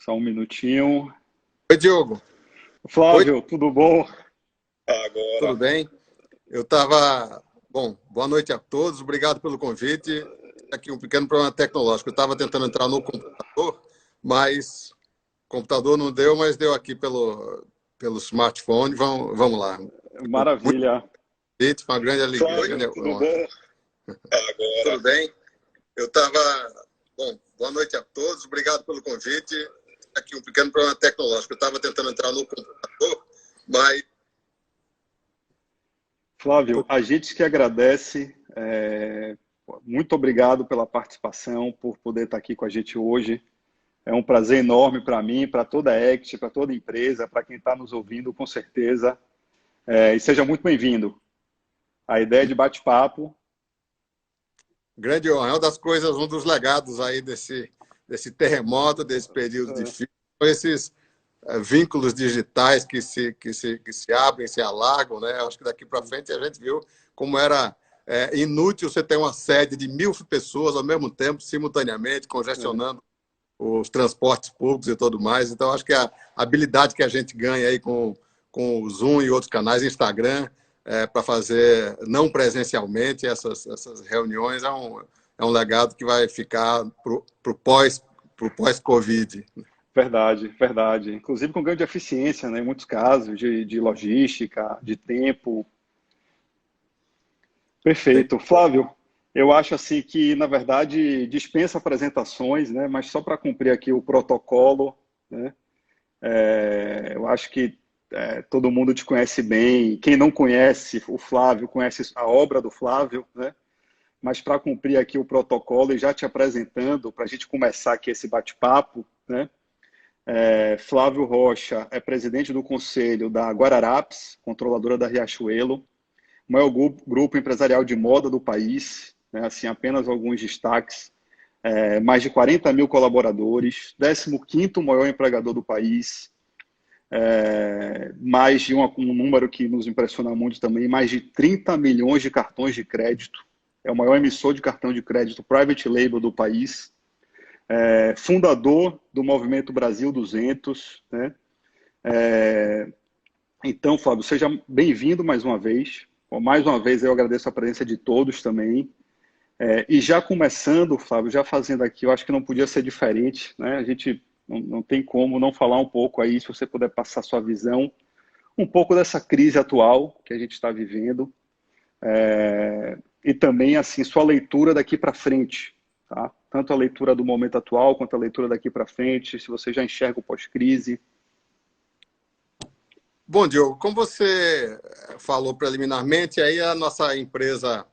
Só um minutinho. Oi, Diogo. Oi, Flávio, tudo bom? tudo bem? Eu estava... Bom, boa noite a todos. Obrigado pelo convite. Aqui um pequeno problema tecnológico. Eu estava tentando entrar no computador, mas o computador não deu, mas deu aqui pelo smartphone. Vamos lá. Muito Maravilha. convite, foi uma grande alegria. Flávio, tudo bom? Tudo bem? Eu estava... Bom, boa noite a todos. Obrigado pelo convite. Aqui um pequeno problema tecnológico. Eu estava tentando entrar no computador, mas... Flávio, a gente que agradece. Muito obrigado pela participação, por poder estar aqui com a gente hoje. É um prazer enorme para mim, para toda a Act, para toda a empresa, para quem está nos ouvindo, com certeza. E seja muito bem-vindo. A ideia de bate-papo. Grande honra. É uma das coisas, um dos legados aí desse terremoto, desse período difícil, são esses vínculos digitais que se abrem, se alagam, né? Acho que daqui para frente a gente viu como era inútil você ter uma sede de 1.000 pessoas ao mesmo tempo, simultaneamente, congestionando os transportes públicos e tudo mais. Então, acho que a habilidade que a gente ganha aí com o Zoom e outros canais, Instagram, para fazer não presencialmente essas reuniões é um legado que vai ficar para o pós-Covid. Verdade, verdade. Inclusive com ganho de eficiência, né, em muitos casos, de logística, de tempo. Perfeito. Flávio, eu acho assim que, na verdade, dispensa apresentações, né, mas só para cumprir aqui o protocolo, né, eu acho que todo mundo te conhece bem. Quem não conhece o Flávio, conhece a obra do Flávio, né, mas para cumprir aqui o protocolo e já te apresentando, para a gente começar aqui esse bate-papo, né, Flávio Rocha é presidente do conselho da Guararapes, controladora da Riachuelo, maior grupo empresarial de moda do país, né, assim, apenas alguns destaques, mais de 40 mil colaboradores, 15º maior empregador do país, mais de um número que nos impressiona muito também, mais de 30 milhões de cartões de crédito, é o maior emissor de cartão de crédito private label do país, fundador do Movimento Brasil 200, né? Então, Fábio, seja bem-vindo mais uma vez. Mais uma vez eu agradeço a presença de todos também. E já começando, Fábio, já fazendo aqui, eu acho que não podia ser diferente, né? A gente não tem como não falar um pouco aí, se você puder passar sua visão, um pouco dessa crise atual que a gente está vivendo, e também, assim, sua leitura daqui para frente, tá? Tanto a leitura do momento atual, quanto a leitura daqui para frente, se você já enxerga o pós-crise. Bom, Diogo, como você falou preliminarmente, aí a nossa empresa,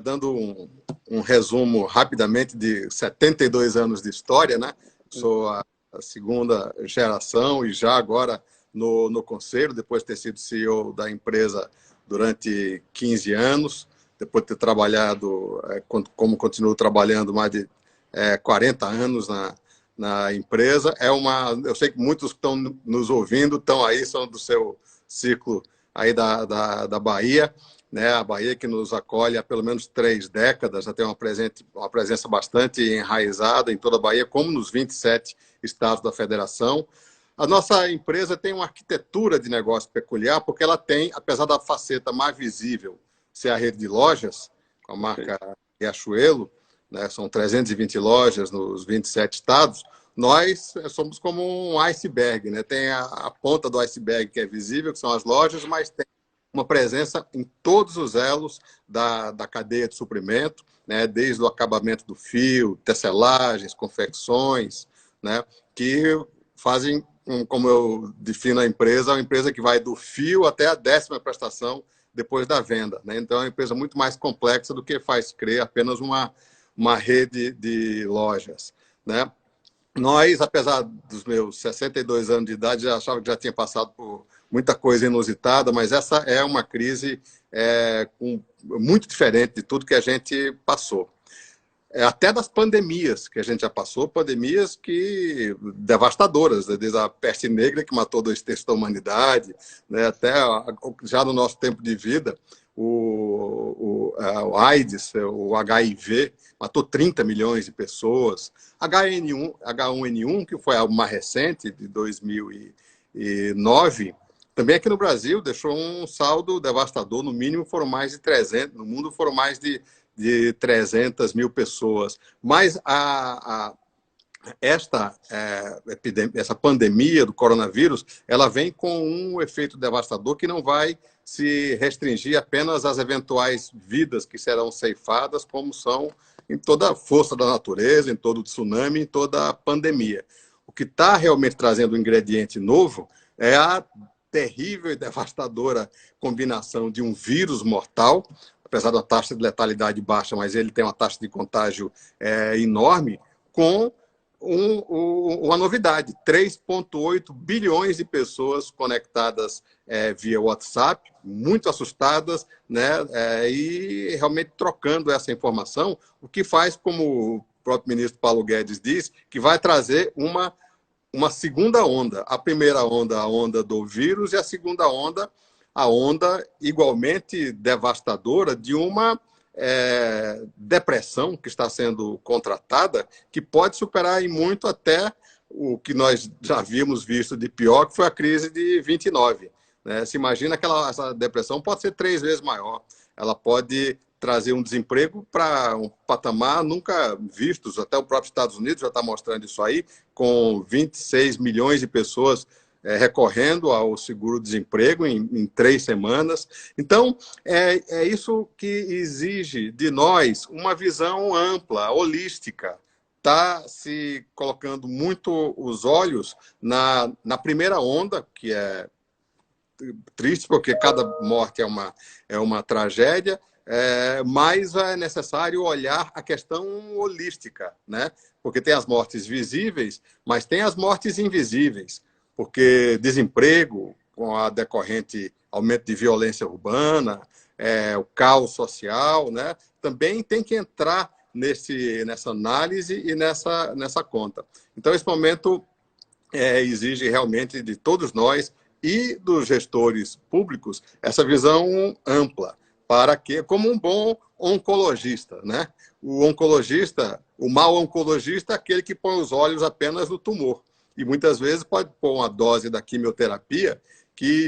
dando um resumo rapidamente de 72 anos de história, né? Sou a segunda geração e já agora no conselho, depois de ter sido CEO da empresa durante 15 anos, depois de ter trabalhado, como continuo trabalhando, mais de 40 anos na empresa. Eu sei que muitos que estão nos ouvindo estão aí, são do seu ciclo aí da Bahia, né? A Bahia que nos acolhe há pelo menos 3 décadas, já tem uma presença bastante enraizada em toda a Bahia, como nos 27 estados da federação. A nossa empresa tem uma arquitetura de negócio peculiar, porque ela tem, apesar da faceta mais visível ser a rede de lojas, com a marca Riachuelo, né, são 320 lojas nos 27 estados, nós somos como um iceberg, né? Tem a ponta do iceberg que é visível, que são as lojas, mas tem uma presença em todos os elos da cadeia de suprimento, né? Desde o acabamento do fio, tecelagens, confecções, né? Que fazem, como eu defino a empresa, uma empresa que vai do fio até a 10ª prestação depois da venda, né? Então é uma empresa muito mais complexa do que faz crer apenas uma rede de lojas, né? Nós, apesar dos meus 62 anos de idade, já achava que já tinha passado por muita coisa inusitada, mas essa é uma crise muito diferente de tudo que a gente passou. Até das pandemias que a gente já passou, pandemias que devastadoras, né? Desde a peste negra, que matou 2/3 da humanidade, né? Até já no nosso tempo de vida, o AIDS, o HIV, matou 30 milhões de pessoas. H1N1, que foi a mais recente, de 2009, também aqui no Brasil deixou um saldo devastador. No mínimo foram mais de 300, no mundo foram mais de 300 mil pessoas. Mas essa pandemia do coronavírus, ela vem com um efeito devastador que não vai se restringir apenas às eventuais vidas que serão ceifadas, como são em toda a força da natureza, em todo o tsunami, em toda a pandemia. O que está realmente trazendo um ingrediente novo é a terrível e devastadora combinação de um vírus mortal, apesar da taxa de letalidade baixa, mas ele tem uma taxa de contágio enorme, com uma novidade: 3,8 bilhões de pessoas conectadas via WhatsApp, muito assustadas, né, e realmente trocando essa informação, o que faz, como o próprio ministro Paulo Guedes diz, que vai trazer uma segunda onda. A primeira onda, a onda do vírus, e a segunda onda, a onda igualmente devastadora de uma depressão que está sendo contratada, que pode superar em muito até o que nós já vimos visto de pior, que foi a crise de 29. Né? Se imagina que essa depressão pode ser 3 vezes maior. Ela pode trazer um desemprego para um patamar nunca vistos. Até o próprio Estados Unidos já está mostrando isso aí, com 26 milhões de pessoas recorrendo ao seguro-desemprego em 3 semanas. Então, é isso que exige de nós uma visão ampla, holística. Está se colocando muito os olhos na primeira onda, que é triste, porque cada morte é uma tragédia, mas é necessário olhar a questão holística, né? Porque tem as mortes visíveis, mas tem as mortes invisíveis, porque desemprego, com a decorrente aumento de violência urbana, o caos social, né? Também tem que entrar nessa análise e nessa conta. Então, esse momento exige realmente de todos nós e dos gestores públicos essa visão ampla, para que, como um bom oncologista, né? O mau oncologista é aquele que põe os olhos apenas no tumor. E muitas vezes pode pôr uma dose da quimioterapia que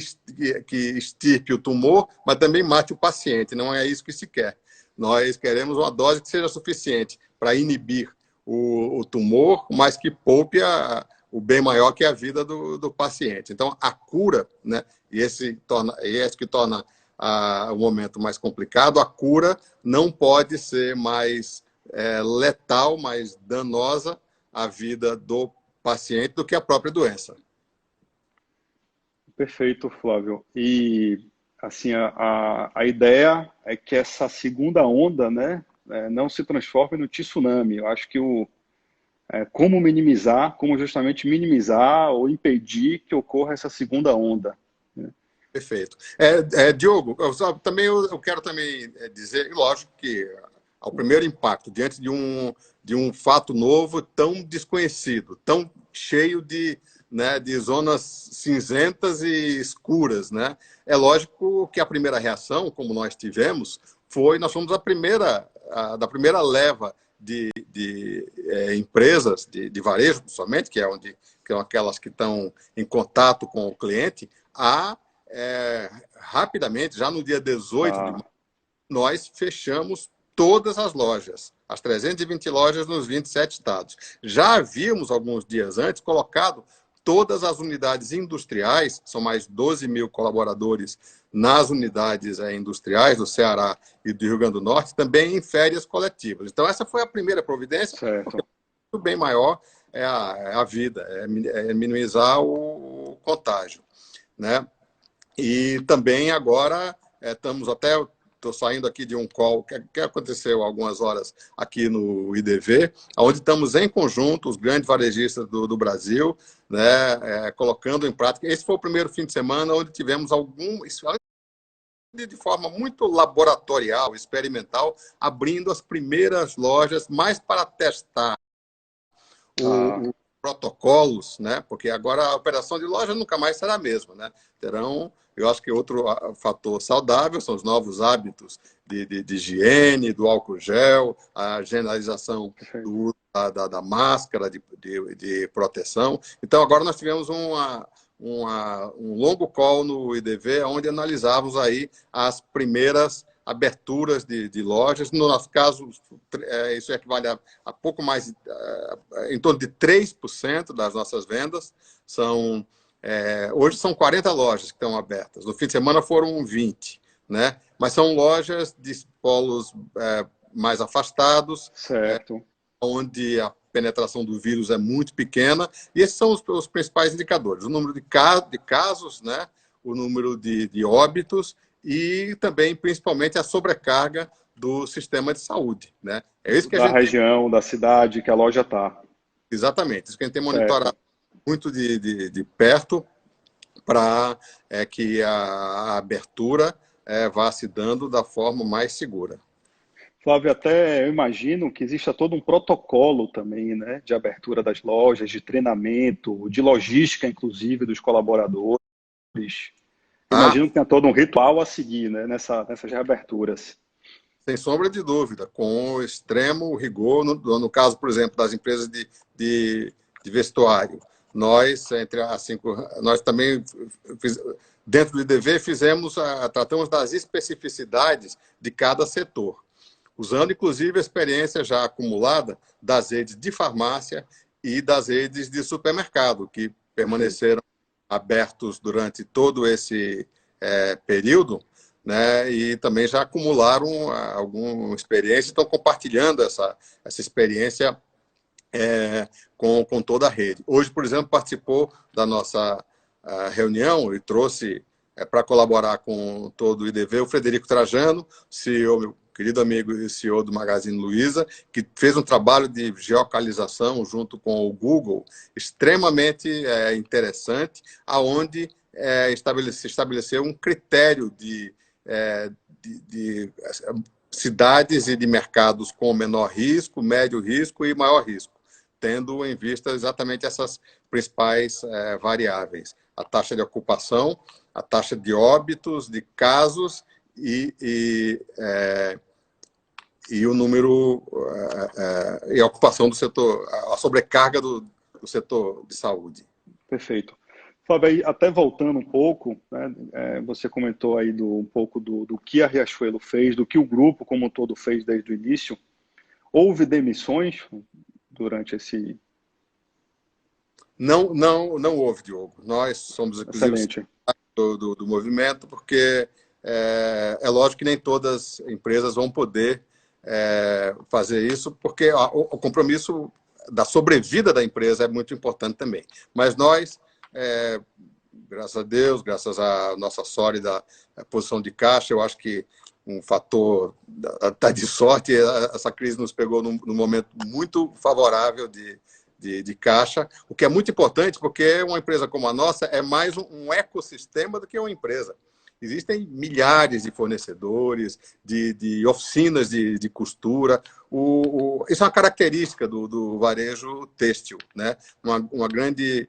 extirpe o tumor, mas também mate o paciente. Não é isso que se quer. Nós queremos uma dose que seja suficiente para inibir o tumor, mas que poupe o bem maior, que é a vida do paciente. Então, a cura, né, e esse que torna o momento mais complicado, a cura não pode ser mais letal, mais danosa à vida do paciente do que a própria doença. Perfeito, Flávio. E assim, a ideia é que essa segunda onda, né, não se transforme no tsunami. Eu acho que como justamente minimizar ou impedir que ocorra essa segunda onda, né? Perfeito. Diogo, eu quero também dizer, lógico que ao primeiro impacto, diante de um fato novo, tão desconhecido, tão cheio de zonas cinzentas e escuras, né? É lógico que a primeira reação, como nós tivemos, nós fomos da primeira leva de empresas de varejo, somente, que são aquelas que estão em contato com o cliente, rapidamente, já no dia 18 de março, nós fechamos todas as lojas, as 320 lojas nos 27 estados. Já havíamos, alguns dias antes, colocado todas as unidades industriais, são mais 12 mil colaboradores nas unidades industriais do Ceará e do Rio Grande do Norte, também em férias coletivas. Então, essa foi a primeira providência, porque o bem maior é a vida, é minimizar o contágio, né? E também agora estou saindo aqui de um call que aconteceu há algumas horas aqui no IDV, onde estamos em conjunto, os grandes varejistas do Brasil, né, colocando em prática. Esse foi o primeiro fim de semana onde tivemos de forma muito laboratorial, experimental, abrindo as primeiras lojas, mais para testar o protocolos, né? Porque agora a operação de loja nunca mais será a mesma, né? Terão, eu acho que outro fator saudável são os novos hábitos de higiene, do álcool gel, a generalização do uso da máscara de proteção. Então, agora nós tivemos um longo call no IDV, onde analisávamos aí as primeiras aberturas de lojas. No nosso caso, isso equivale a pouco mais, em torno de 3% das nossas vendas. Hoje são 40 lojas que estão abertas. No fim de semana foram 20, né? Mas são lojas de polos mais afastados, Certo. onde a penetração do vírus é muito pequena, e esses são os principais indicadores. O número de casos, né? O número de óbitos e também, principalmente, a sobrecarga do sistema de saúde, né? É isso que a Da gente região, da cidade que a loja está. Exatamente, isso que a gente tem Certo. monitorado muito de perto para que a abertura vá se dando da forma mais segura. Flávio, até eu imagino que exista todo um protocolo também, né, de abertura das lojas, de treinamento, de logística, inclusive, dos colaboradores. Ah, Imagino que tenha todo um ritual a seguir, né, nessas reaberturas. sem sombra de dúvida, com extremo rigor, no caso, por exemplo, das empresas de vestuário. Nós, entre as cinco, nós também, dentro do IDV, tratamos das especificidades de cada setor, usando, inclusive, a experiência já acumulada das redes de farmácia e das redes de supermercado, que Perfeito. permaneceram abertos durante todo esse período, né? E também já acumularam alguma experiência, estão compartilhando essa experiência com toda a rede. Hoje, por exemplo, participou da nossa reunião e trouxe para colaborar com todo o IDV o Frederico Trajano, CEO, meu querido amigo e CEO do Magazine Luiza, que fez um trabalho de geolocalização junto com o Google extremamente interessante, aonde se estabeleceu um critério de cidades e de mercados com menor risco, médio risco e maior risco, tendo em vista exatamente essas principais variáveis: a taxa de ocupação, a taxa de óbitos, de casos e o número e a ocupação do setor, a sobrecarga do setor de saúde. Perfeito. Flávio, aí, até voltando um pouco, né, você comentou aí um pouco do que a Riachuelo fez, do que o grupo como um todo fez desde o início. Houve demissões durante esse... Não houve, Diogo. Nós somos, inclusive, Excelente. do movimento, porque é lógico que nem todas as empresas vão poder fazer isso, porque o compromisso da sobrevida da empresa é muito importante também. Mas nós, graças a Deus, graças à nossa sólida posição de caixa, eu acho que um fator de sorte, essa crise nos pegou num momento muito favorável de caixa, o que é muito importante, porque uma empresa como a nossa é mais um ecossistema do que uma empresa. Existem milhares de fornecedores, de oficinas de costura. Isso é uma característica do varejo têxtil, né? Uma grande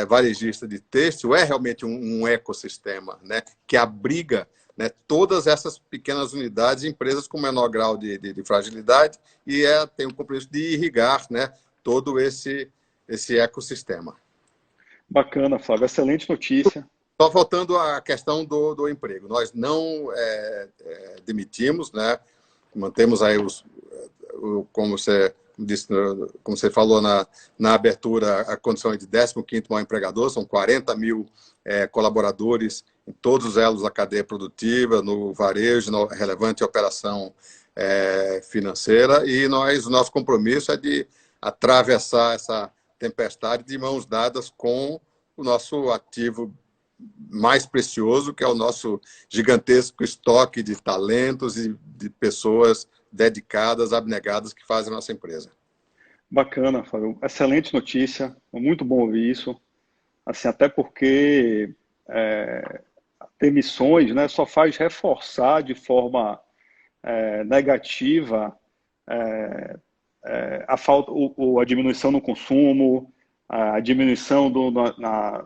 varejista de têxtil é realmente um ecossistema, né? Que abriga, né, todas essas pequenas unidades, empresas com menor grau de fragilidade, e tem o compromisso de irrigar, né, todo esse ecossistema. Bacana, Flávio. Excelente notícia. Só voltando à questão do emprego. Nós não demitimos, né? Mantemos aí como você disse, como você falou na abertura, a condição de 15º maior empregador. São 40 mil colaboradores em todos os elos da cadeia produtiva, no varejo, na relevante operação financeira. E o nosso compromisso é de atravessar essa tempestade de mãos dadas com o nosso ativo mais precioso, que é o nosso gigantesco estoque de talentos e de pessoas dedicadas, abnegadas, que fazem a nossa empresa. Bacana, Flávio. Excelente notícia. Muito bom ouvir isso. Assim, até porque demissões, né, só faz reforçar de forma negativa a falta, a diminuição no consumo, a diminuição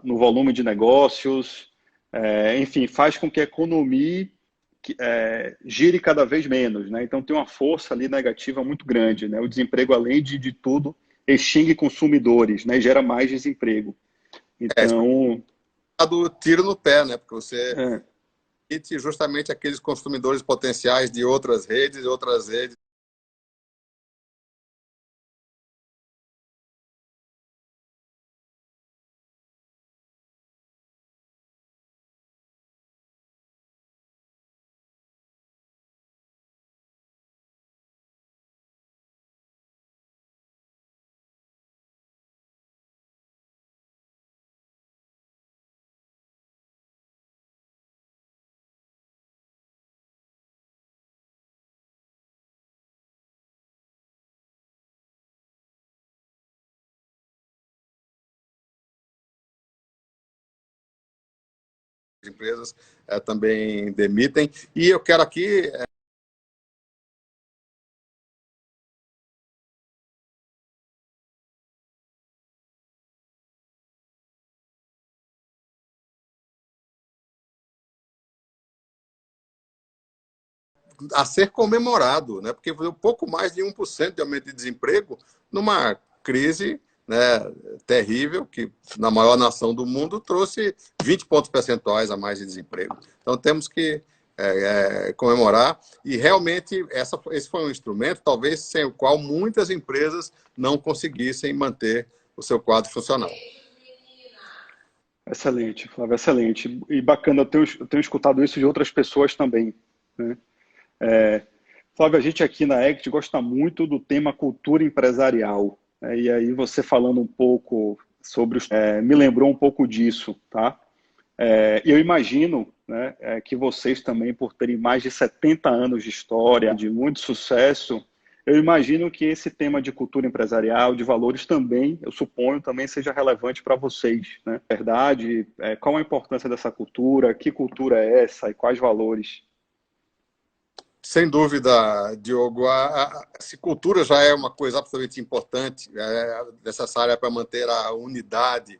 no volume de negócios, enfim, faz com que a economia gire cada vez menos, né? Então tem uma força ali negativa muito grande, né? O desemprego, além de tudo, extingue consumidores, né? E gera mais desemprego. Então, do tiro no pé, né? Porque você é, permite justamente aqueles consumidores potenciais de outras redes, empresas também demitem. E eu quero aqui a ser comemorado, né? Porque foi um pouco mais de 1% de aumento de desemprego numa crise, né, terrível, que na maior nação do mundo trouxe 20 pontos percentuais a mais de desemprego. Então temos que comemorar, e realmente esse foi um instrumento, talvez sem o qual muitas empresas não conseguissem manter o seu quadro funcional. excelente, Flávio, excelente. E bacana, eu tenho escutado isso de outras pessoas também, né? Flávio, a gente aqui na ACT gosta muito do tema cultura empresarial, né? E aí você falando um pouco sobre me lembrou um pouco disso, tá? E eu imagino, né, que vocês também, por terem mais de 70 anos de história, de muito sucesso, eu imagino que esse tema de cultura empresarial, de valores também, eu suponho, também seja relevante para vocês, né? Verdade? Qual a importância dessa cultura? Que cultura é essa e quais valores? Sem dúvida, Diogo. Se cultura já é uma coisa absolutamente importante, necessária para manter a unidade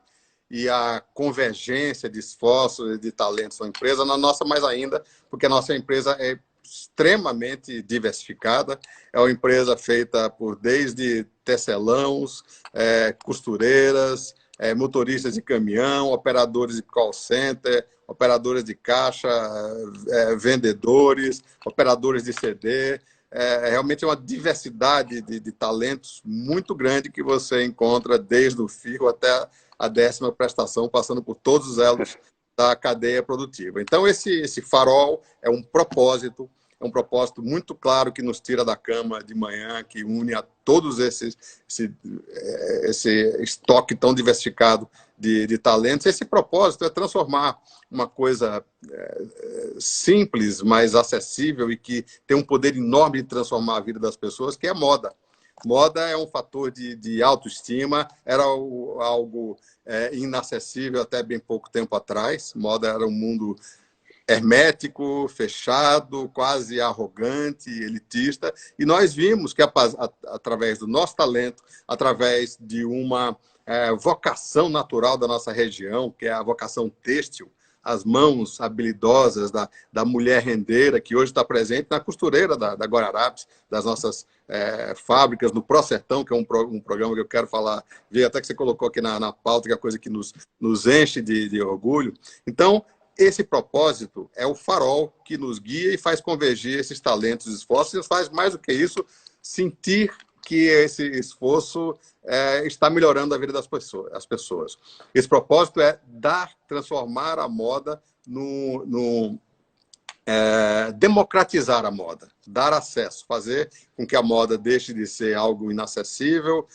e a convergência de esforços e de talentos na empresa, na nossa mais ainda, porque a nossa empresa é extremamente diversificada, é uma empresa feita por desde tecelãos, costureiras, motoristas de caminhão, operadores de call center, operadores de caixa, vendedores, operadores de CD. Realmente uma diversidade de talentos muito grande que você encontra desde o fio até a 10ª prestação, passando por todos os elos da cadeia produtiva. Então, esse farol é um propósito muito claro que nos tira da cama de manhã, que une a todos esse estoque tão diversificado de talentos. Esse propósito é transformar uma coisa simples, mas acessível e que tem um poder enorme de transformar a vida das pessoas, que é a moda. Moda é um fator de autoestima, era algo inacessível até bem pouco tempo atrás. Moda era um mundo hermético, fechado, quase arrogante, elitista, e nós vimos que através do nosso talento, através de uma vocação natural da nossa região, que é a vocação têxtil, as mãos habilidosas da mulher rendeira, que hoje está presente na costureira da Guararapes, das nossas fábricas, no ProSertão, que é um programa que eu quero falar, vi até que você colocou aqui na pauta, que é a coisa que nos enche de orgulho. Então, esse propósito é o farol que nos guia e faz convergir esses talentos e esforços, e faz mais do que isso, sentir que esse esforço está melhorando a vida das pessoas. Esse propósito é transformar a moda democratizar a moda, dar acesso, fazer com que a moda deixe de ser algo inacessível,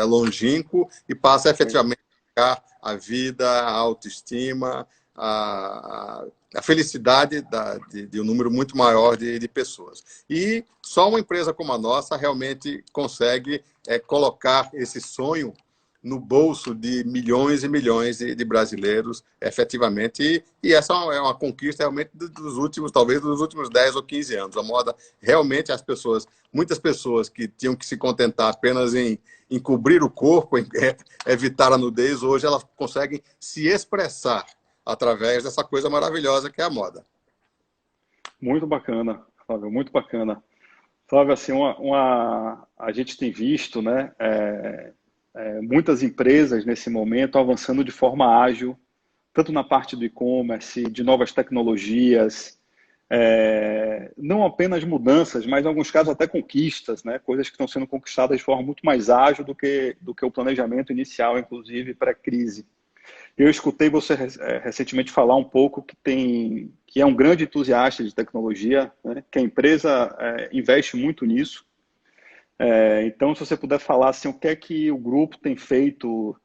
longínquo, e passe efetivamente a ficar a vida, a autoestima, a felicidade de um número muito maior de pessoas. E só uma empresa como a nossa realmente consegue colocar esse sonho no bolso de milhões e milhões de brasileiros, efetivamente. E essa é uma conquista realmente dos últimos, talvez dos últimos 10 ou 15 anos. A moda, realmente, muitas pessoas que tinham que se contentar apenas em cobrir o corpo, em evitar a nudez, hoje elas conseguem se expressar através dessa coisa maravilhosa que é a moda. Muito bacana, Flávio, muito bacana. Flávio, assim, a gente tem visto, né, muitas empresas nesse momento avançando de forma ágil, tanto na parte do e-commerce, de novas tecnologias, não apenas mudanças, mas em alguns casos até conquistas, né, coisas que estão sendo conquistadas de forma muito mais ágil do que o planejamento inicial, inclusive pré-crise. Eu escutei você recentemente falar um pouco que é um grande entusiasta de tecnologia, né, que a empresa investe muito nisso. Então, se você puder falar assim, o que é que o grupo tem feito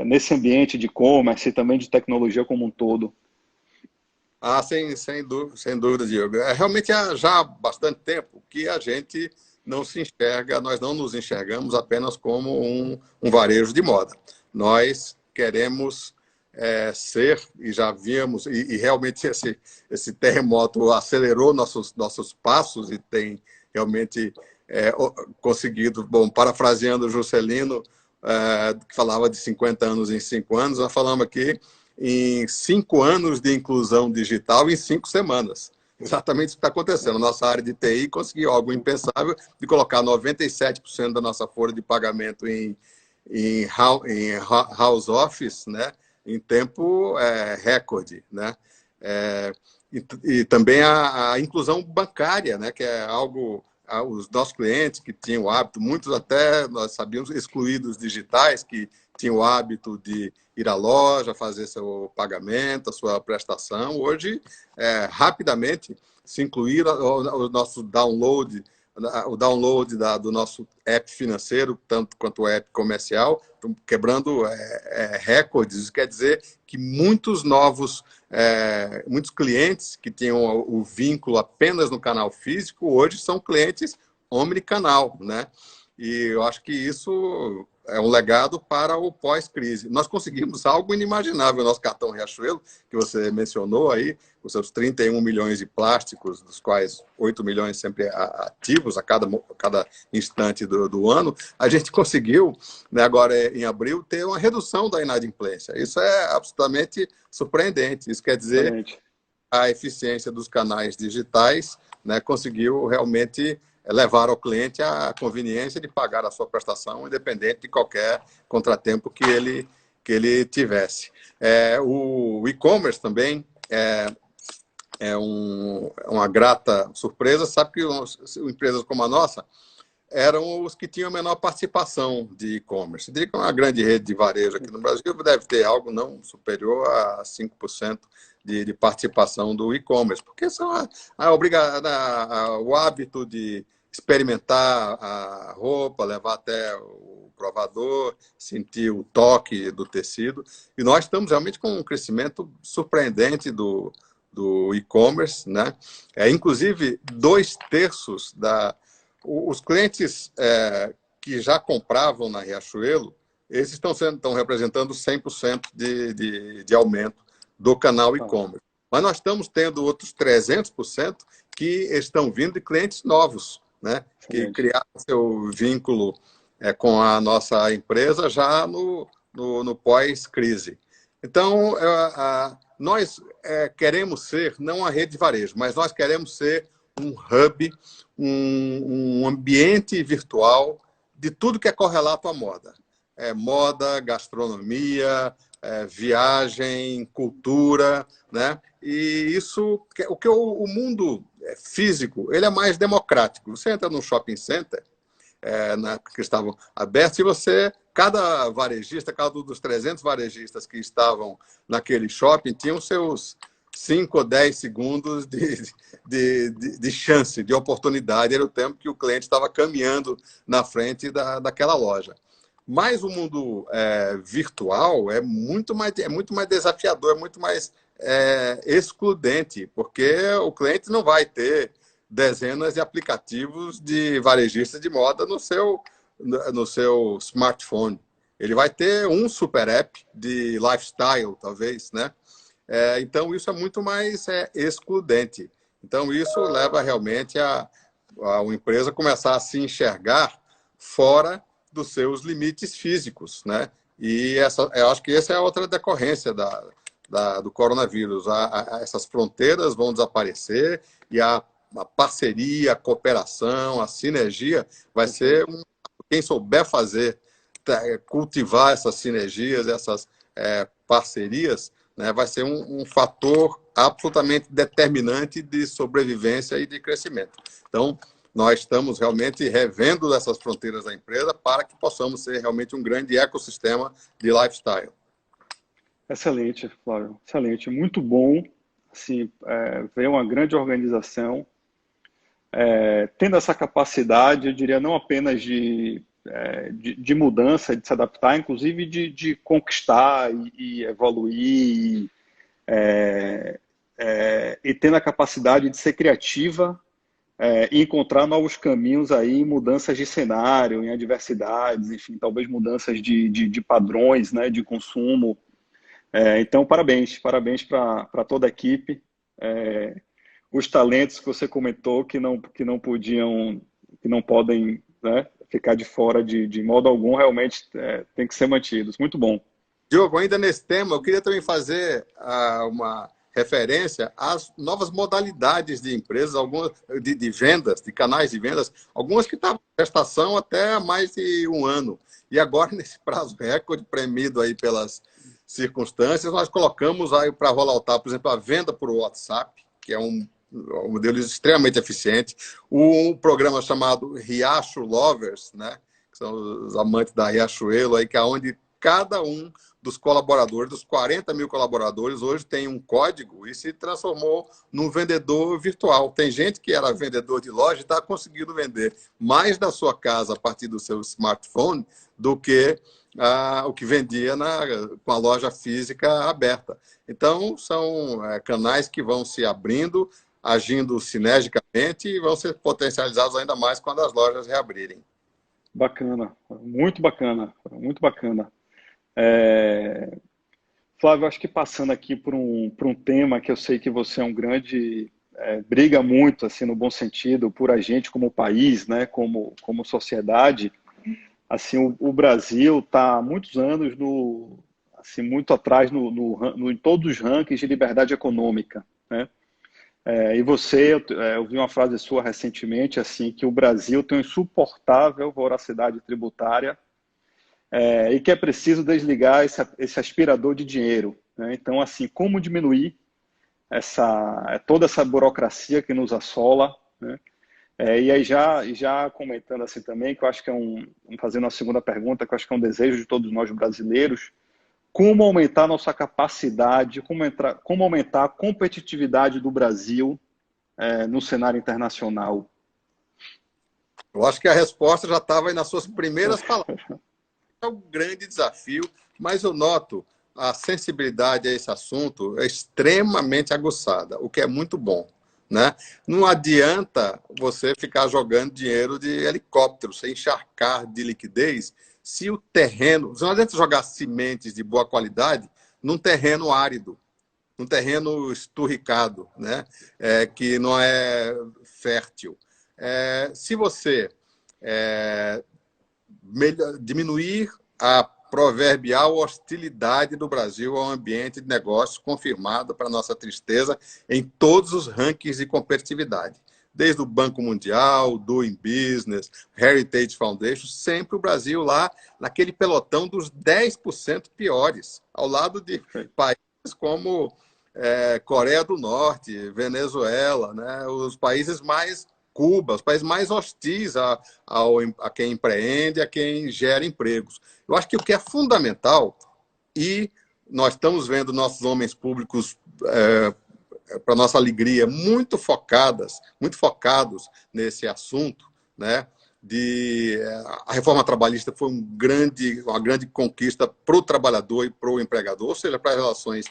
nesse ambiente de e-commerce e também de tecnologia como um todo. Ah, sem dúvida, Diego. Realmente há já bastante tempo que a gente não se enxerga, nós não nos enxergamos apenas como um varejo de moda. Nós queremos ser, e já vimos, e realmente esse terremoto acelerou nossos passos e tem realmente conseguido, bom, parafraseando o Juscelino, que falava de 50 anos em 5 anos, nós falamos aqui em 5 anos de inclusão digital em 5 semanas. Exatamente isso que está acontecendo. Nossa área de TI conseguiu algo impensável de colocar 97% da nossa folha de pagamento em house office, né, em tempo recorde, né? E também a inclusão bancária, né, que é algo, os nossos clientes que tinham o hábito, muitos até nós sabíamos excluídos digitais, que tinham o hábito de ir à loja, fazer seu pagamento, a sua prestação, hoje rapidamente se incluir o nosso download, do nosso app financeiro, tanto quanto o app comercial, quebrando recordes. Isso quer dizer que muitos clientes que tinham o vínculo apenas no canal físico, hoje são clientes omnicanal, né? E eu acho que isso é um legado para o pós-crise. Nós conseguimos algo inimaginável. O nosso cartão Riachuelo, que você mencionou aí, os seus 31 milhões de plásticos, dos quais 8 milhões sempre ativos a cada instante do ano, a gente conseguiu, né, agora em abril, ter uma redução da inadimplência. Isso é absolutamente surpreendente. Isso quer dizer que a eficiência dos canais digitais, né, conseguiu realmente levar ao cliente a conveniência de pagar a sua prestação, independente de qualquer contratempo que ele tivesse. O e-commerce também uma grata surpresa. Sabe que empresas como a nossa eram os que tinham a menor participação de e-commerce. Diria que uma grande rede de varejo aqui no Brasil deve ter algo não superior a 5% de participação do e-commerce, porque são o hábito de experimentar a roupa, levar até o provador, sentir o toque do tecido. E nós estamos realmente com um crescimento surpreendente do e-commerce, né? Inclusive, 2/3 os clientes que já compravam na Riachuelo, esses estão representando 100% de aumento do canal e-commerce. Mas nós estamos tendo outros 300% que estão vindo de clientes novos, né, que criaram seu vínculo com a nossa empresa já no pós-crise. Então, nós queremos ser, não uma rede de varejo, mas nós queremos ser um hub, um ambiente virtual de tudo que é correlato à moda. Moda, gastronomia, viagem, cultura, né? E isso, o mundo físico, ele é mais democrático. Você entra num shopping center, que estavam abertos, e cada varejista, cada um dos 300 varejistas que estavam naquele shopping, tinham seus 5 ou 10 segundos de chance, de oportunidade. Era o tempo que o cliente estava caminhando na frente daquela loja. Mas o mundo virtual é muito mais desafiador, é muito mais excludente, porque o cliente não vai ter dezenas de aplicativos de varejistas de moda no seu smartphone. Ele vai ter um super app de lifestyle, talvez, né? Então, isso é muito mais excludente. Então, isso leva realmente a uma empresa começar a se enxergar fora dos seus limites físicos, né? E eu acho que essa é outra decorrência do coronavírus. Essas fronteiras vão desaparecer e a parceria, a cooperação, a sinergia vai ser quem souber cultivar essas sinergias, essas parcerias, né, vai ser um fator absolutamente determinante de sobrevivência e de crescimento. Então, nós estamos realmente revendo essas fronteiras da empresa para que possamos ser realmente um grande ecossistema de lifestyle. Excelente, Flávio. Excelente. Muito bom assim, ver uma grande organização tendo essa capacidade, eu diria, não apenas de mudança, de se adaptar, inclusive de conquistar e evoluir e tendo a capacidade de ser criativa e encontrar novos caminhos aí, mudanças de cenário, em adversidades, enfim, talvez mudanças de padrões, né, de consumo. Então, parabéns para toda a equipe. Os talentos que você comentou que não podem, né, ficar de fora de modo algum, realmente tem que ser mantidos. Muito bom. Diogo, ainda nesse tema, eu queria também fazer uma referência às novas modalidades de empresas, algumas de vendas, de canais de vendas, algumas que estavam em prestação até há mais de um ano. E agora, nesse prazo recorde, premido aí pelas circunstâncias, nós colocamos aí para rolar, por exemplo, a venda por WhatsApp, que é um modelo extremamente eficiente, um programa chamado Riacho Lovers, né, que são os amantes da Riachuelo, aí, que é onde cada um dos colaboradores, dos 40 mil colaboradores, hoje tem um código e se transformou num vendedor virtual. Tem gente que era vendedor de loja e está conseguindo vender mais da sua casa a partir do seu smartphone do que o que vendia com a loja física aberta. Então, são canais que vão se abrindo, agindo sinergicamente e vão ser potencializados ainda mais quando as lojas reabrirem. Bacana, muito bacana, muito bacana. Flávio, acho que passando aqui por um tema que eu sei que você é um grande, briga muito, assim, no bom sentido, por a gente como país, né, como sociedade. Assim, o Brasil está há muitos anos assim, muito atrás em todos os rankings de liberdade econômica, né? E você, eu vi uma frase sua recentemente, assim, que o Brasil tem uma insuportável voracidade tributária e que é preciso desligar esse aspirador de dinheiro, né? Então, assim, como diminuir toda essa burocracia que nos assola, né? E aí já comentando assim também, que eu acho que fazendo a segunda pergunta, que eu acho que é um desejo de todos nós brasileiros, como aumentar nossa capacidade, como aumentar a competitividade do Brasil no cenário internacional? Eu acho que a resposta já estava aí nas suas primeiras palavras. É um grande desafio, mas eu noto a sensibilidade a esse assunto é extremamente aguçada, o que é muito bom, né? Não adianta você ficar jogando dinheiro de helicóptero, sem encharcar de liquidez, se o terreno... Não adianta jogar sementes de boa qualidade num terreno árido, num terreno esturricado, né? Que não é fértil. Se você diminuir a proverbial hostilidade do Brasil ao ambiente de negócios, confirmado, para nossa tristeza, em todos os rankings de competitividade. Desde o Banco Mundial, Doing Business, Heritage Foundation, sempre o Brasil lá naquele pelotão dos 10% piores, ao lado de países como Coreia do Norte, Venezuela, né, os países mais... Cuba, os países mais hostis a quem empreende, a quem gera empregos. Eu acho que o que é fundamental, e nós estamos vendo nossos homens públicos, para nossa alegria, muito focados nesse assunto, né? A reforma trabalhista foi uma grande conquista para o trabalhador e para o empregador, ou seja, para as relações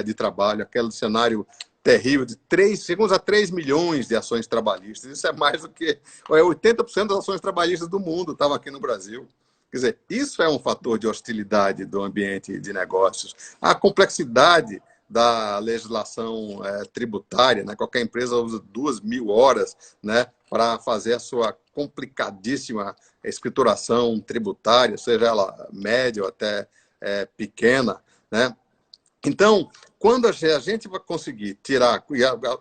de trabalho, aquele cenário terrível de 3, chegamos a 3 milhões de ações trabalhistas. Isso é mais do que 80% das ações trabalhistas do mundo estavam aqui no Brasil. Quer dizer, isso é um fator de hostilidade do ambiente de negócios. A complexidade da legislação tributária, né? Qualquer empresa usa 2.000 horas, né, para fazer a sua complicadíssima escrituração tributária, seja ela média ou até pequena, né? Então, quando a gente vai conseguir tirar...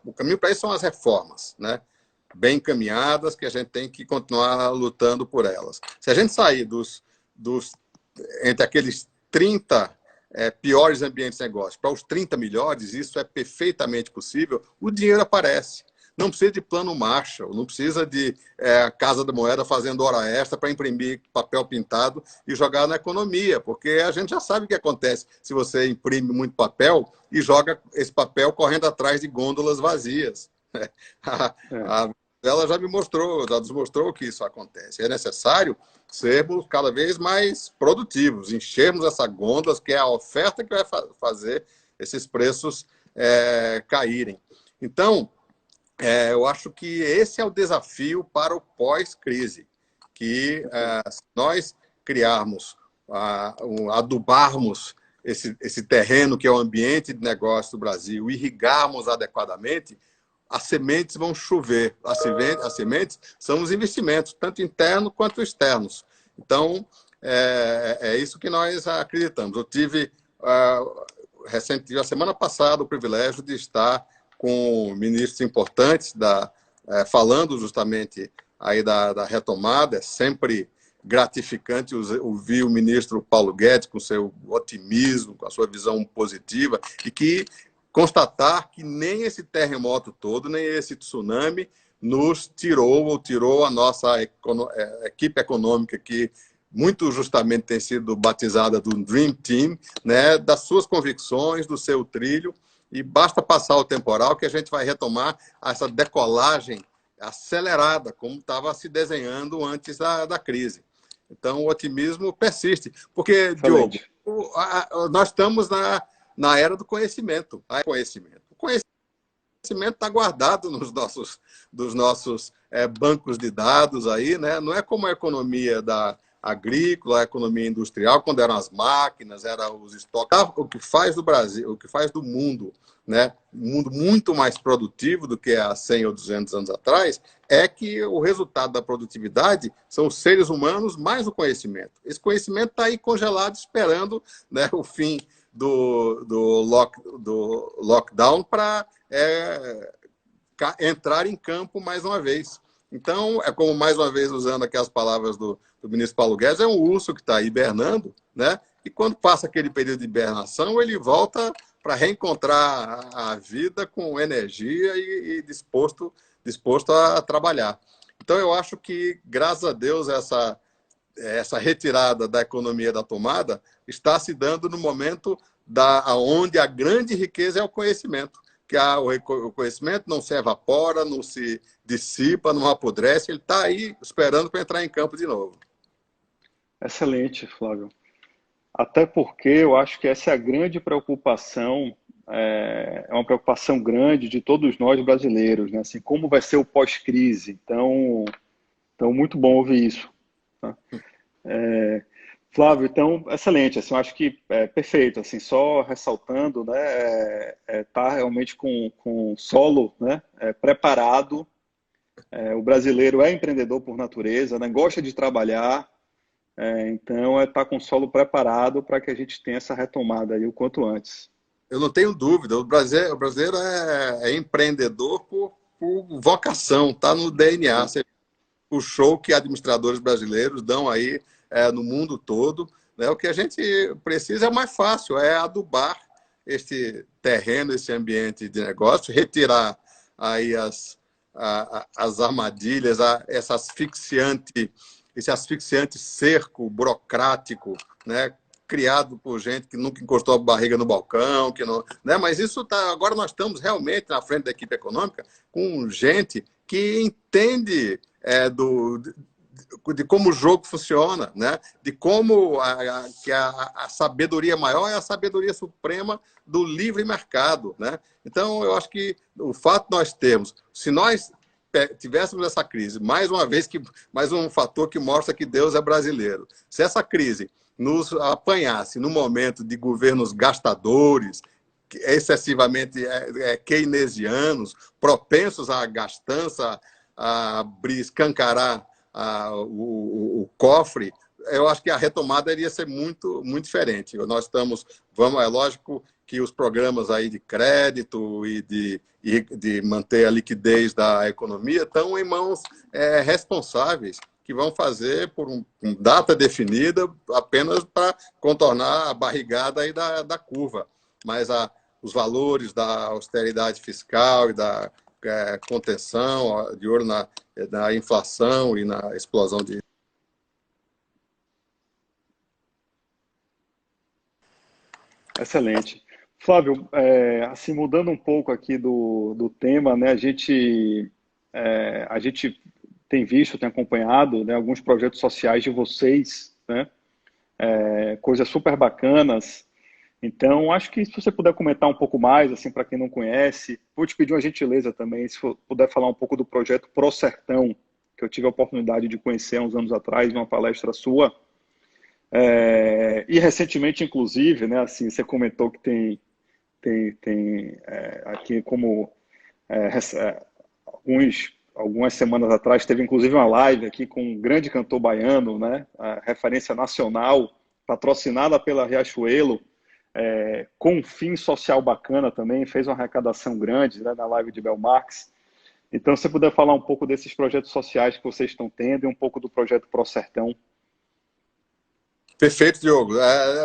O caminho para isso são as reformas, né? Bem encaminhadas, que a gente tem que continuar lutando por elas. Se a gente sair entre aqueles 30 piores ambientes de negócio para os 30 melhores, isso é perfeitamente possível, o dinheiro aparece. Não precisa de plano Marshall, não precisa de Casa da Moeda fazendo hora extra para imprimir papel pintado e jogar na economia, porque a gente já sabe o que acontece se você imprime muito papel e joga esse papel correndo atrás de gôndolas vazias. Ela já nos mostrou que isso acontece. É necessário sermos cada vez mais produtivos, enchermos essas gôndolas, que é a oferta que vai fazer esses preços caírem. Então, eu acho que esse é o desafio para o pós-crise, que se nós criarmos, adubarmos esse terreno que é o ambiente de negócio do Brasil, irrigarmos adequadamente, as sementes vão chover. As sementes são os investimentos, tanto internos quanto externos. Então, é isso que nós acreditamos. Eu tive, a semana passada, o privilégio de estar com ministros importantes falando justamente aí da retomada. É sempre gratificante ouvir o ministro Paulo Guedes com seu otimismo, com a sua visão positiva, e que constatar que nem esse terremoto todo, nem esse tsunami nos tirou a nossa equipe econômica, que muito justamente tem sido batizada do Dream Team, né, das suas convicções, do seu trilho, e basta passar o temporal que a gente vai retomar essa decolagem acelerada, como estava se desenhando antes da crise. Então, o otimismo persiste. Porque, Diogo, nós estamos na era do conhecimento. O conhecimento está guardado dos nossos bancos de dados aí, né? Não é como a economia agrícola, a economia industrial, quando eram as máquinas, eram os estoques. O que faz do Brasil, o que faz do mundo, né, um mundo muito mais produtivo do que há 100 ou 200 anos atrás, é que o resultado da produtividade são os seres humanos mais o conhecimento. Esse conhecimento está aí congelado, esperando, né, o fim do lockdown para entrar em campo mais uma vez. Então, é como, mais uma vez, usando aquelas palavras do ministro Paulo Guedes, é um urso que está hibernando, né? E quando passa aquele período de hibernação, ele volta para reencontrar a vida com energia e disposto a trabalhar. Então, eu acho que, graças a Deus, essa retirada da economia da tomada está se dando no momento onde a grande riqueza é o conhecimento. Que o conhecimento não se evapora, não se dissipa, não apodrece, ele está aí esperando para entrar em campo de novo. Excelente, Flávio. Até porque eu acho que essa é a grande preocupação, é uma preocupação grande de todos nós brasileiros, né? Assim, como vai ser o pós-crise. Então, muito bom ouvir isso. Tá? Flávio, então, excelente. Assim, eu acho que é perfeito. Assim, só ressaltando, né, tá realmente com o solo, né, preparado. O brasileiro é empreendedor por natureza, né, gosta de trabalhar. Então, tá com o solo preparado para que a gente tenha essa retomada aí o quanto antes. Eu não tenho dúvida. O brasileiro é empreendedor por vocação, está no DNA. O show que administradores brasileiros dão aí no mundo todo, né? O que a gente precisa é mais fácil, é adubar este terreno, esse ambiente de negócio, retirar aí as armadilhas, esse asfixiante cerco burocrático, né? Criado por gente que nunca encostou a barriga no balcão, que não, né? Mas isso agora nós estamos realmente na frente da equipe econômica com gente que entende de como o jogo funciona, né? De como a sabedoria maior é a sabedoria suprema do livre mercado, né? Então, eu acho que o fato de nós termos, se nós tivéssemos essa crise, mais uma vez, mais um fator que mostra que Deus é brasileiro. Se essa crise nos apanhasse no momento de governos gastadores, excessivamente keynesianos, propensos à gastança, a escancarar o cofre, eu acho que a retomada iria ser muito, muito diferente. Nós estamos, é lógico que os programas aí de crédito e de manter a liquidez da economia estão em mãos responsáveis, que vão fazer por data definida apenas para contornar a barrigada aí da curva. Mas os valores da austeridade fiscal e da contenção, de olho na inflação e na explosão de... Excelente. Flávio, assim, mudando um pouco aqui do tema, né, a gente tem visto, tem acompanhado, né, alguns projetos sociais de vocês, né, coisas super bacanas. Então, acho que se você puder comentar um pouco mais, assim, para quem não conhece, vou te pedir uma gentileza também, se puder falar um pouco do projeto Pro Sertão, que eu tive a oportunidade de conhecer há uns anos atrás, numa palestra sua. E recentemente, inclusive, né, assim, você comentou que tem aqui como algumas semanas atrás teve inclusive uma live aqui com um grande cantor baiano, né, a referência nacional, patrocinada pela Riachuelo, com um fim social bacana também, fez uma arrecadação grande, né, na live de Belmarx. Então, se você puder falar um pouco desses projetos sociais que vocês estão tendo e um pouco do projeto Pro Sertão. Perfeito, Diogo.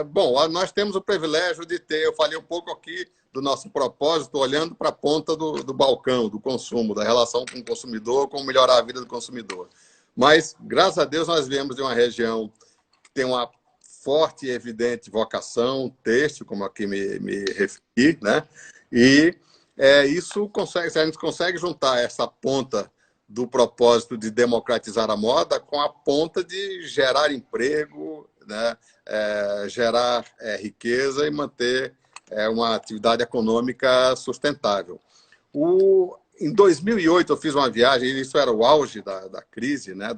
Bom, nós temos o privilégio de ter, eu falei um pouco aqui do nosso propósito, olhando para a ponta do balcão, do consumo, da relação com o consumidor, como melhorar a vida do consumidor. Mas, graças a Deus, nós viemos de uma região que tem uma forte e evidente vocação têxtil, como aqui me referi, né? E isso se a gente consegue juntar essa ponta do propósito de democratizar a moda com a ponta de gerar emprego, né? Gerar riqueza e manter uma atividade econômica sustentável. Em 2008, eu fiz uma viagem, isso era o auge da crise, né?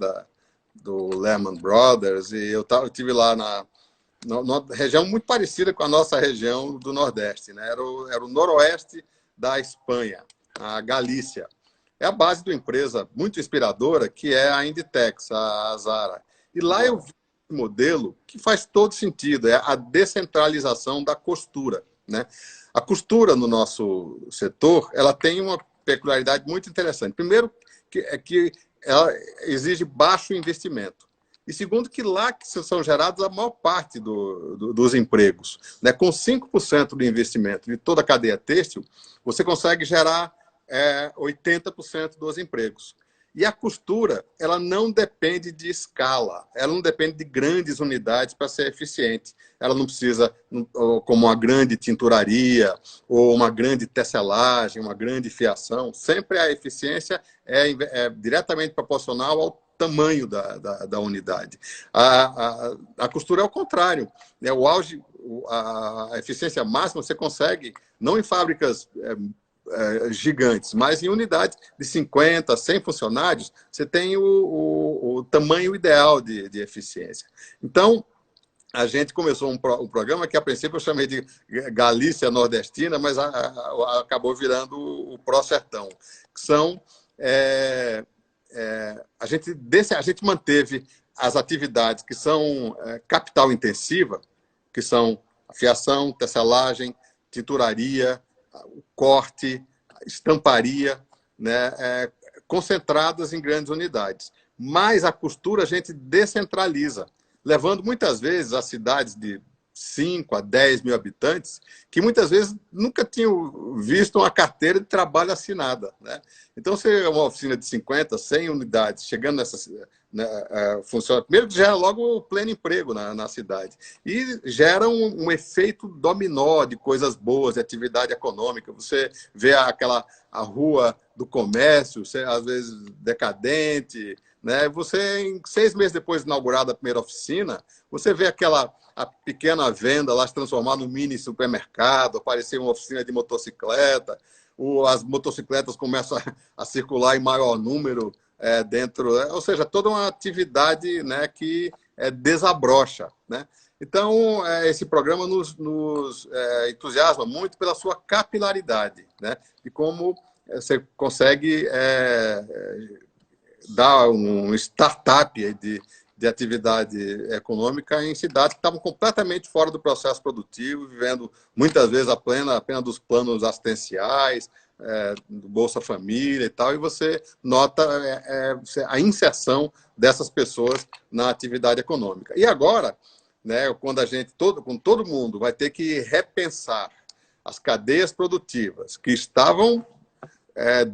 Do Lehman Brothers, e eu estive lá numa região muito parecida com a nossa região do Nordeste, né? Era o noroeste da Espanha, a Galícia. É a base de uma empresa muito inspiradora, que é a Inditex, a Zara. E lá eu vi um modelo que faz todo sentido, é a descentralização da costura, né? A costura no nosso setor, ela tem uma peculiaridade muito interessante. Primeiro, que ela exige baixo investimento. E segundo, que lá que são gerados a maior parte dos empregos, né? Com 5% do investimento de toda a cadeia têxtil, você consegue gerar 80% dos empregos. E a costura, ela não depende de escala, ela não depende de grandes unidades para ser eficiente. Ela não precisa, como uma grande tinturaria, ou uma grande tecelagem, uma grande fiação. Sempre a eficiência é diretamente proporcional ao tamanho da unidade. A costura é o contrário, né? O auge, a eficiência máxima você consegue, não em fábricas gigantes, mas em unidades de 50, 100 funcionários, você tem o tamanho ideal de eficiência. Então, a gente começou um programa que, a princípio, eu chamei de Galícia Nordestina, mas acabou virando o Pro Sertão, que são... a gente manteve as atividades que são capital intensiva, que são a fiação, tecelagem, tinturaria, o corte, estamparia, né, concentradas em grandes unidades. Mas a costura a gente descentraliza, levando muitas vezes a cidades de 5 a 10 mil habitantes, que muitas vezes nunca tinham visto uma carteira de trabalho assinada, né? Então, se é uma oficina de 50, 100 unidades, chegando nessa... funciona. Primeiro, gera logo o pleno emprego na cidade. E gera um efeito dominó de coisas boas, de atividade econômica. Você vê a rua do comércio, às vezes decadente, né? Você, em 6 meses depois de inaugurada a primeira oficina, você vê a pequena venda lá se transformar num mini supermercado, aparecer uma oficina de motocicleta, as motocicletas começam a circular em maior número dentro, ou seja, toda uma atividade, né, que desabrocha, né? Então, esse programa nos entusiasma muito pela sua capilaridade, né? E como você consegue dar um startup de atividade econômica em cidades que estavam completamente fora do processo produtivo, vivendo muitas vezes apenas dos planos assistenciais, do Bolsa Família e tal, e você nota a inserção dessas pessoas na atividade econômica. E agora, né, quando com todo mundo vai ter que repensar as cadeias produtivas que estavam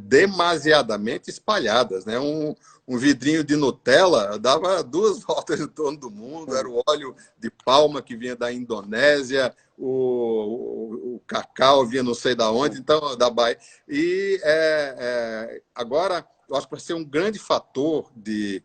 demasiadamente espalhadas, né? Um vidrinho de Nutella dava 2 voltas em torno do mundo, era o óleo de palma que vinha da Indonésia, o cacau vinha não sei da onde, então da Bahia. E agora eu acho que vai ser um grande fator de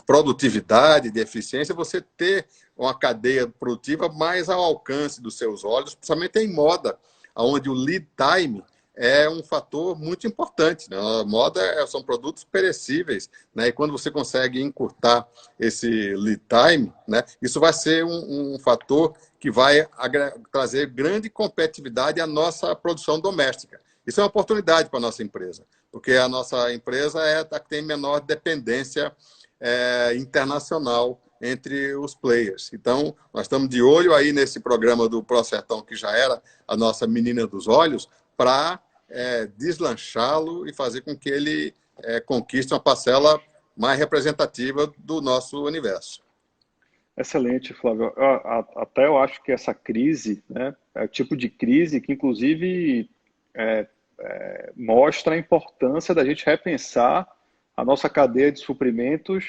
produtividade, de eficiência, você ter uma cadeia produtiva mais ao alcance dos seus olhos, principalmente em moda, onde o lead time é um fator muito importante, né? A moda são produtos perecíveis, né? E quando você consegue encurtar esse lead time, né, isso vai ser um fator que vai trazer grande competitividade à nossa produção doméstica. Isso é uma oportunidade para a nossa empresa, porque a nossa empresa a que tem menor dependência internacional entre os players. Então, nós estamos de olho aí nesse programa do ProSertão, que já era a nossa menina dos olhos, para deslanchá-lo e fazer com que ele conquiste uma parcela mais representativa do nosso universo. Excelente, Flávio. Até eu acho que essa crise, né, é o tipo de crise que, inclusive, mostra a importância da gente repensar a nossa cadeia de suprimentos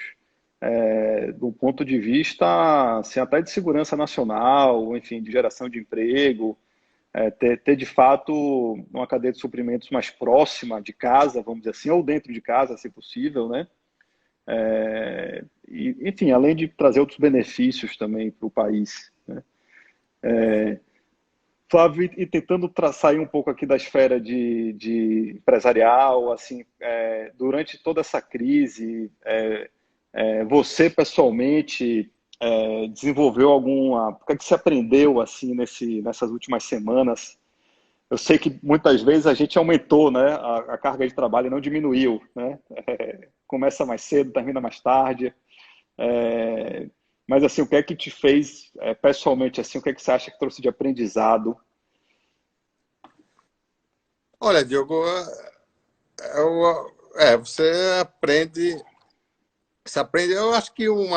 do ponto de vista assim, até de segurança nacional, enfim, de geração de emprego, ter de fato uma cadeia de suprimentos mais próxima de casa, vamos dizer assim, ou dentro de casa, se possível, né? Enfim, além de trazer outros benefícios também para o país, né? Flávio, e tentando sair um pouco aqui da esfera de empresarial, assim, durante toda essa crise, você pessoalmente desenvolveu alguma... O que é que você aprendeu assim nessas últimas semanas? Eu sei que muitas vezes a gente aumentou, né, a carga de trabalho e não diminuiu, né? Começa mais cedo, termina mais tarde. Mas assim, o que é que te fez pessoalmente assim? O que é que você acha que trouxe de aprendizado? Olha, Diogo, você aprende. Eu acho que um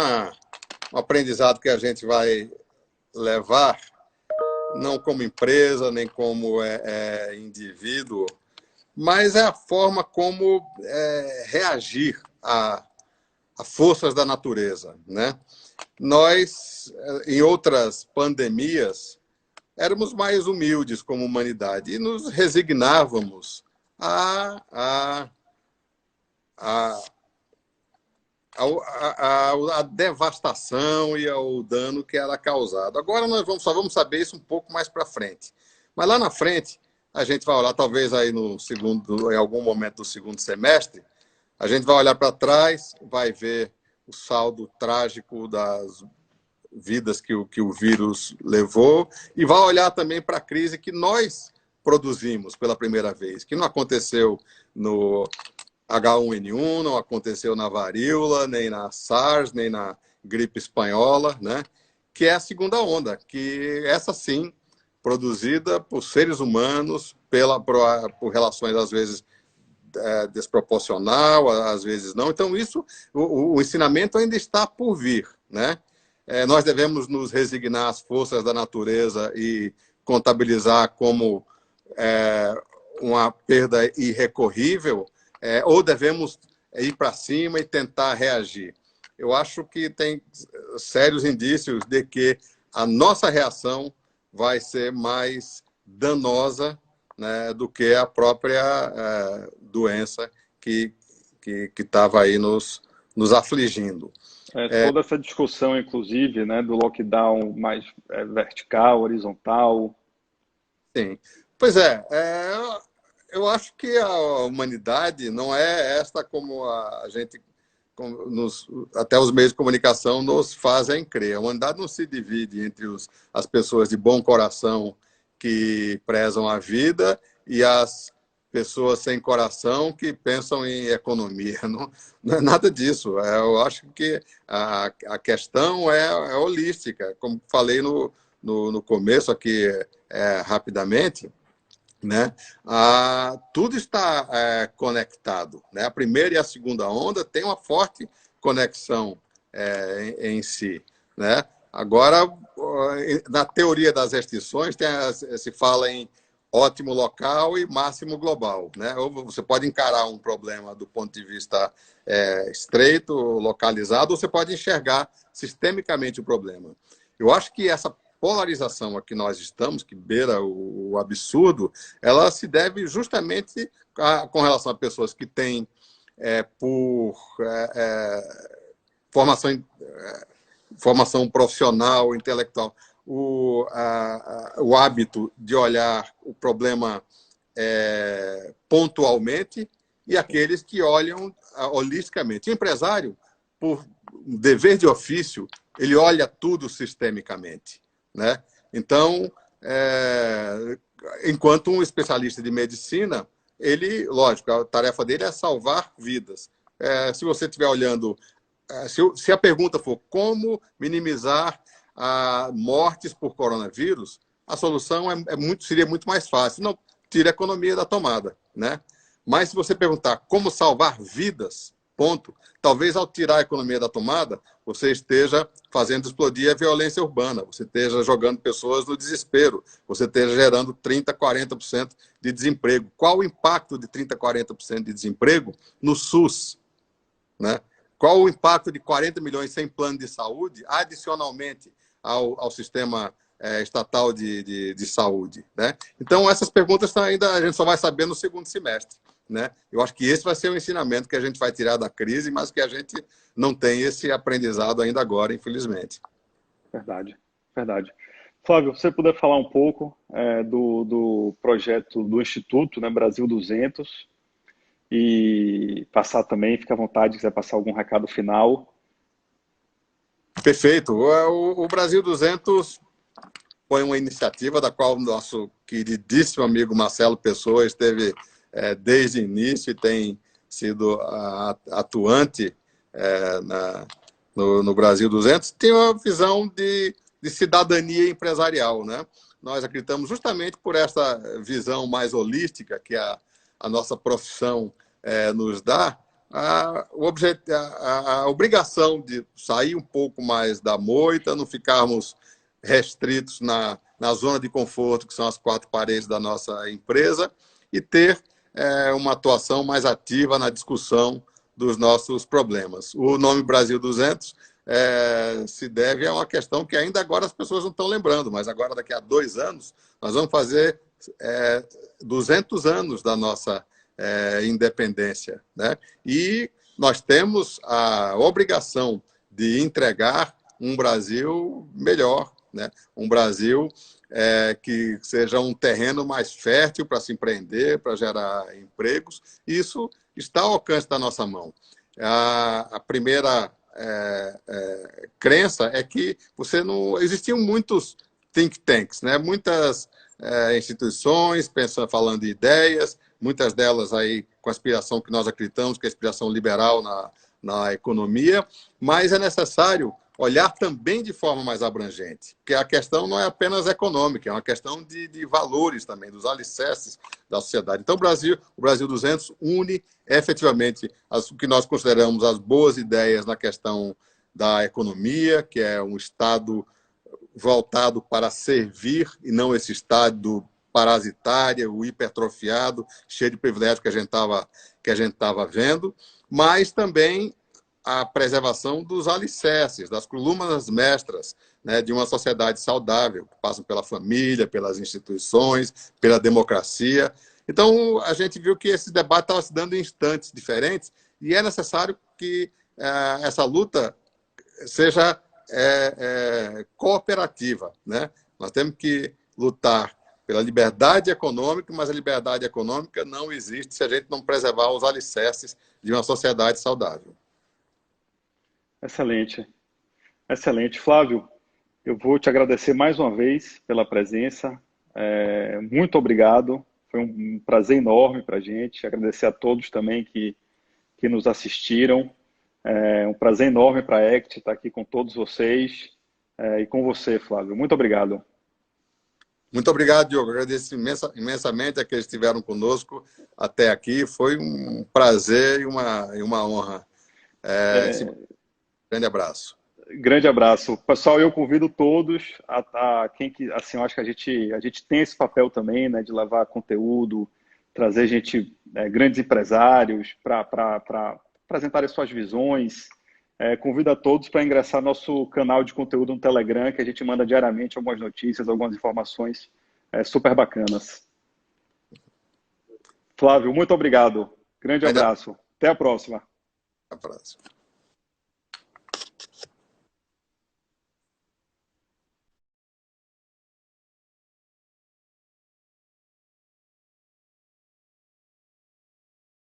aprendizado que a gente vai levar, não como empresa, nem como indivíduo, mas é a forma como reagir a forças da natureza, né? Nós, em outras pandemias, éramos mais humildes como humanidade e nos resignávamos a devastação e ao dano que era causado. Agora nós só vamos saber isso um pouco mais para frente. Mas lá na frente, a gente vai olhar, talvez aí em algum momento do segundo semestre, a gente vai olhar para trás, vai ver o saldo trágico das vidas que o vírus levou e vai olhar também para a crise que nós produzimos pela primeira vez, que não aconteceu no H1N1, não aconteceu na varíola, nem na SARS, nem na gripe espanhola, né? Que é a segunda onda, que essa sim, produzida por seres humanos, por relações às vezes desproporcional, às vezes não. Então, o ensinamento ainda está por vir, né? Nós devemos nos resignar às forças da natureza e contabilizar como uma perda irrecorrível, ou devemos ir para cima e tentar reagir. Eu acho que tem sérios indícios de que a nossa reação vai ser mais danosa, né, do que a própria doença que estava aí nos nos afligindo. Toda essa discussão, inclusive, né, do lockdown mais vertical, horizontal. Sim. Pois eu acho que a humanidade não é esta como a gente, até os meios de comunicação nos fazem crer. A humanidade não se divide entre as pessoas de bom coração que prezam a vida e as pessoas sem coração que pensam em economia. Não, não é nada disso. Eu acho que a questão é holística. Como falei no começo aqui, rapidamente, né? Tudo está conectado, né? A primeira e a segunda onda têm uma forte conexão em si, né? Agora, na teoria das restrições, se fala em ótimo local e máximo global, né? Ou você pode encarar um problema do ponto de vista estreito, localizado, ou você pode enxergar sistemicamente o problema. Eu acho que essa polarização a que nós estamos, que beira o absurdo, ela se deve justamente com relação a pessoas que têm, por formação profissional, intelectual, o hábito de olhar o problema pontualmente e aqueles que olham holisticamente. O empresário, por dever de ofício, ele olha tudo sistemicamente, né? Então, enquanto um especialista de medicina, ele, lógico, a tarefa dele é salvar vidas. Se você estiver olhando, se a pergunta for como minimizar mortes por coronavírus, a solução seria muito mais fácil. Não, tira a economia da tomada, né? Mas se você perguntar como salvar vidas, ponto, talvez ao tirar a economia da tomada, você esteja fazendo explodir a violência urbana, você esteja jogando pessoas no desespero, você esteja gerando 30%, 40% de desemprego. Qual o impacto de 30%, 40% de desemprego no SUS, né? Qual o impacto de 40 milhões sem plano de saúde, adicionalmente ao sistema estatal de saúde, né? Então, essas perguntas ainda a gente só vai saber no segundo semestre, né? Eu acho que esse vai ser o ensinamento que a gente vai tirar da crise, mas que a gente não tem esse aprendizado ainda agora, infelizmente. Verdade, verdade. Flávio, se você puder falar um pouco do projeto do Instituto, né, Brasil 200, e passar também, fica à vontade, se quiser passar algum recado final. Perfeito. O Brasil 200 foi uma iniciativa da qual o nosso queridíssimo amigo Marcelo Pessoa esteve desde o início e tem sido atuante no Brasil 200. Tem uma visão de cidadania empresarial, né? Nós acreditamos justamente por essa visão mais holística que a nossa profissão nos dá, a obrigação de sair um pouco mais da moita, não ficarmos restritos na zona de conforto, que são as quatro paredes da nossa empresa, e ter uma atuação mais ativa na discussão dos nossos problemas. O nome Brasil 200 se deve a uma questão que ainda agora as pessoas não estão lembrando, mas agora, daqui a 2 anos, nós vamos fazer 200 anos da nossa independência, né? E nós temos a obrigação de entregar um Brasil melhor, né? Um Brasil que seja um terreno mais fértil para se empreender, para gerar empregos. Isso está ao alcance da nossa mão. A primeira crença é que existiam muitos think tanks, né? Muitas instituições falando de ideias, muitas delas aí com a aspiração que nós acreditamos, que é a aspiração liberal na economia, mas é necessário olhar também de forma mais abrangente, porque a questão não é apenas econômica, é uma questão de valores também, dos alicerces da sociedade. Então, o Brasil 200 une efetivamente o que nós consideramos as boas ideias na questão da economia, que é um Estado voltado para servir e não esse Estado parasitário, o hipertrofiado, cheio de privilégios que a gente estava vendo, mas também a preservação dos alicerces, das colunas mestras, né, de uma sociedade saudável, que passam pela família, pelas instituições, pela democracia. Então, a gente viu que esse debate estava se dando em instantes diferentes e é necessário que essa luta seja cooperativa, né? Nós temos que lutar pela liberdade econômica, mas a liberdade econômica não existe se a gente não preservar os alicerces de uma sociedade saudável. Excelente, excelente. Flávio, eu vou te agradecer mais uma vez pela presença. Muito obrigado. Foi um prazer enorme para a gente. Agradecer a todos também que nos assistiram. É um prazer enorme para a ACT estar aqui com todos vocês e com você, Flávio. Muito obrigado. Muito obrigado, Diogo. Agradeço imensamente a que estiveram conosco até aqui. Foi um prazer e uma honra. Grande abraço. Grande abraço. Pessoal, eu convido todos quem que, assim, eu acho que a gente tem esse papel também, né, de levar conteúdo, trazer grandes empresários para apresentar as suas visões. Convido a todos para ingressar no nosso canal de conteúdo no Telegram, que a gente manda diariamente algumas notícias, algumas informações super bacanas. Flávio, muito obrigado. Grande abraço. Até a próxima. Até a próxima.